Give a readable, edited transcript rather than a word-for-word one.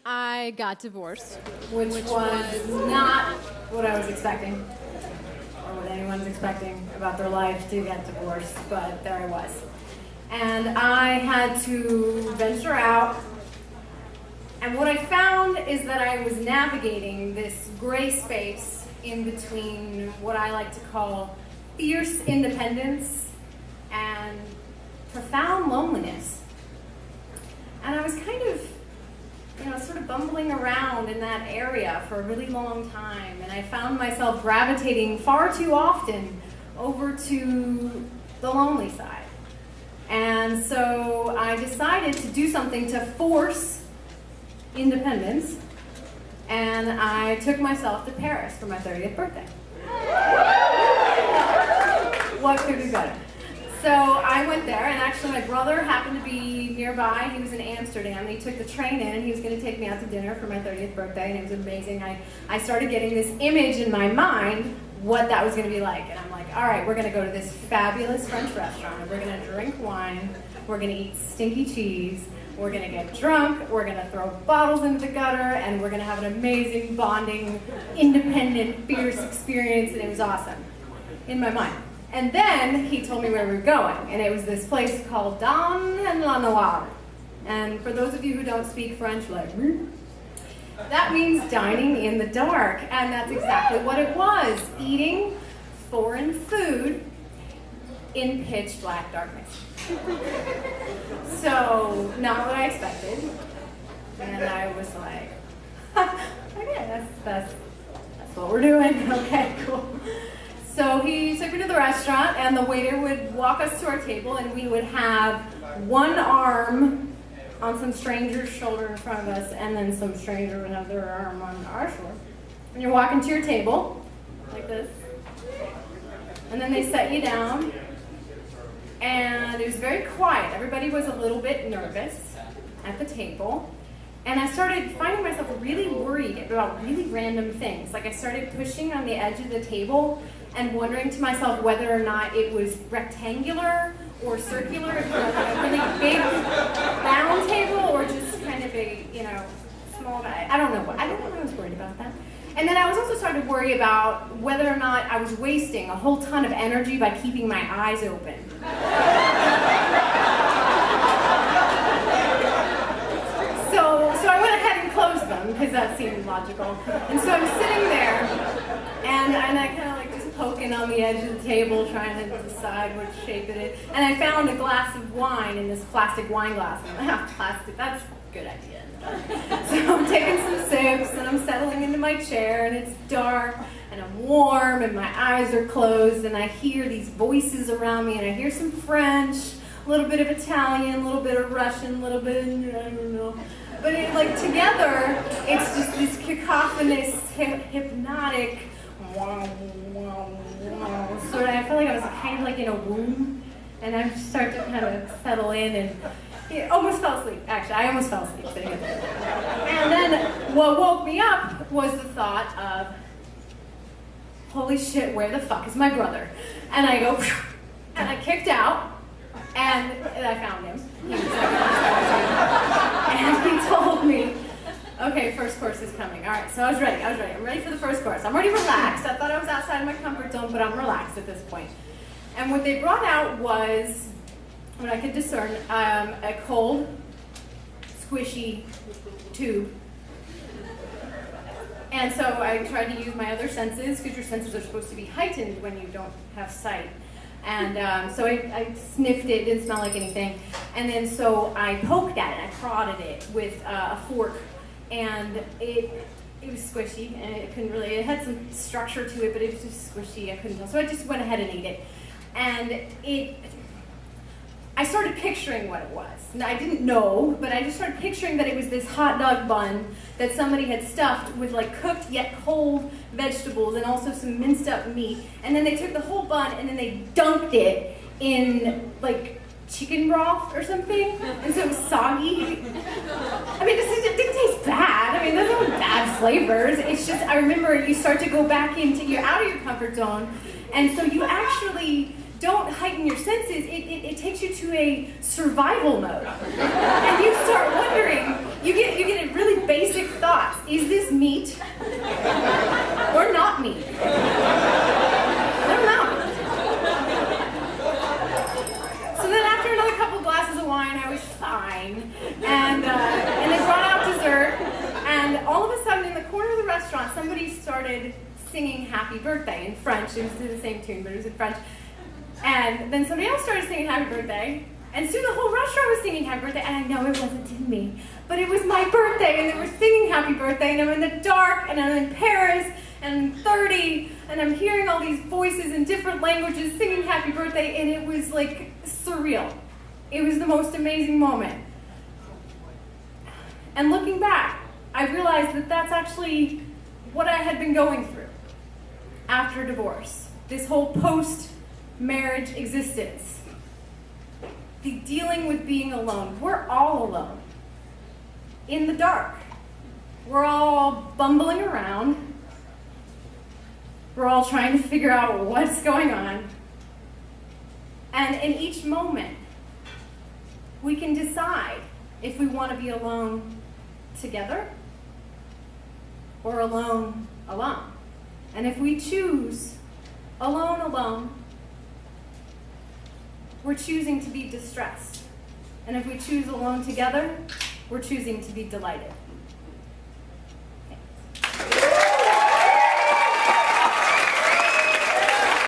I got divorced. Which was not what I was expecting, or what anyone's expecting about their life to get divorced, but there I was. And I had to venture out, and what I found is that I was navigating this gray space in between what I like to call fierce independence and profound loneliness. And I was kind of sort of bumbling around in that area for a really long time, and I found myself gravitating far too often over to the lonely side. And so I decided to do something to force independence, and I took myself to Paris for my 30th birthday. What could be better? So I went there, and actually my brother happened to be nearby. He was in Amsterdam, and he took the train in, and he was going to take me out to dinner for my 30th birthday, and it was amazing. I started getting this image in my mind what that was going to be like, and I'm like, all right, we're going to go to this fabulous French restaurant, we're going to drink wine, we're going to eat stinky cheese, we're going to get drunk, we're going to throw bottles into the gutter, and we're going to have an amazing, bonding, independent, fierce experience, and it was awesome in my mind. And then he told me where we were going, and it was this place called Dans and La Noire. And for those of you who don't speak French like me, that means dining in the dark, and that's exactly what it was, eating foreign food in pitch black darkness. So, not what I expected, and I was like, okay, that's what we're doing, okay, cool. So he took me to the restaurant, and the waiter would walk us to our table, and we would have one arm on some stranger's shoulder in front of us, and then some stranger would have their arm on our shoulder. And you're walking to your table, like this, and then they set you down, and it was very quiet. Everybody was a little bit nervous at the table, and I started finding myself really worried about really random things. Like I started pushing on the edge of the table and wondering to myself whether or not it was rectangular or circular, if it was a really big round table or just kind of a, small guy. I don't know why I was worried about that. And then I was also starting to worry about whether or not I was wasting a whole ton of energy by keeping my eyes open. So I went ahead and closed them because that seemed logical. And so I'm sitting there, and I kind of like just poking on the edge of the table, trying to decide what shape it is. And I found a glass of wine in this plastic wine glass. Plastic, that's a good idea. So I'm taking some sips, and I'm settling into my chair, and it's dark, and I'm warm, and my eyes are closed, and I hear these voices around me, and I hear some French, a little bit of Italian, a little bit of Russian, a little bit of, I don't know. But together, it's just this cacophonous, hypnotic, sort of, I feel like I was kind of like in a womb, and I just started to kind of settle in, and almost fell asleep, actually. I almost fell asleep sitting there. And then what woke me up was the thought of, holy shit, where the fuck is my brother? And I go, and I kicked out, and I found him. He was and he told me, okay, first course is coming. All right, so I was ready. I'm ready for the first course. I'm already relaxed. I thought I was outside of my comfort zone, but I'm relaxed at this point. And what they brought out was, what I could discern, a cold, squishy tube. And so I tried to use my other senses, because your senses are supposed to be heightened when you don't have sight. And so I sniffed it, didn't smell like anything. And then so I poked at it, I prodded it with a fork. And it was squishy, and it had some structure to it, but it was just squishy, I couldn't tell. So I just went ahead and ate it. And I started picturing what it was. Now, I didn't know, but I just started picturing that it was this hot dog bun that somebody had stuffed with cooked yet cold vegetables and also some minced up meat. And then they took the whole bun and then they dunked it in chicken broth or something. And so it was soggy. I mean, it didn't taste bad. I mean, those aren't bad flavors. It's just, I remember you start to go back you're out of your comfort zone. And so you actually don't heighten your senses, it takes you to a survival mode. And you start wondering, you get a really basic somebody started singing Happy Birthday in French. It was to the same tune, but it was in French. And then somebody else started singing Happy Birthday, and soon the whole restaurant was singing Happy Birthday, and I know it wasn't to me, but it was my birthday, and they were singing Happy Birthday, and I'm in the dark, and I'm in Paris, and I'm 30, and I'm hearing all these voices in different languages singing Happy Birthday, and it was like surreal. It was the most amazing moment. And looking back, I realized that that's actually what I had been going through after divorce. This whole post-marriage existence. The dealing with being alone. We're all alone. In the dark. We're all bumbling around. We're all trying to figure out what's going on. And in each moment, we can decide if we want to be alone together or alone alone. And if we choose alone, we're choosing to be distressed. And if we choose alone together, we're choosing to be delighted.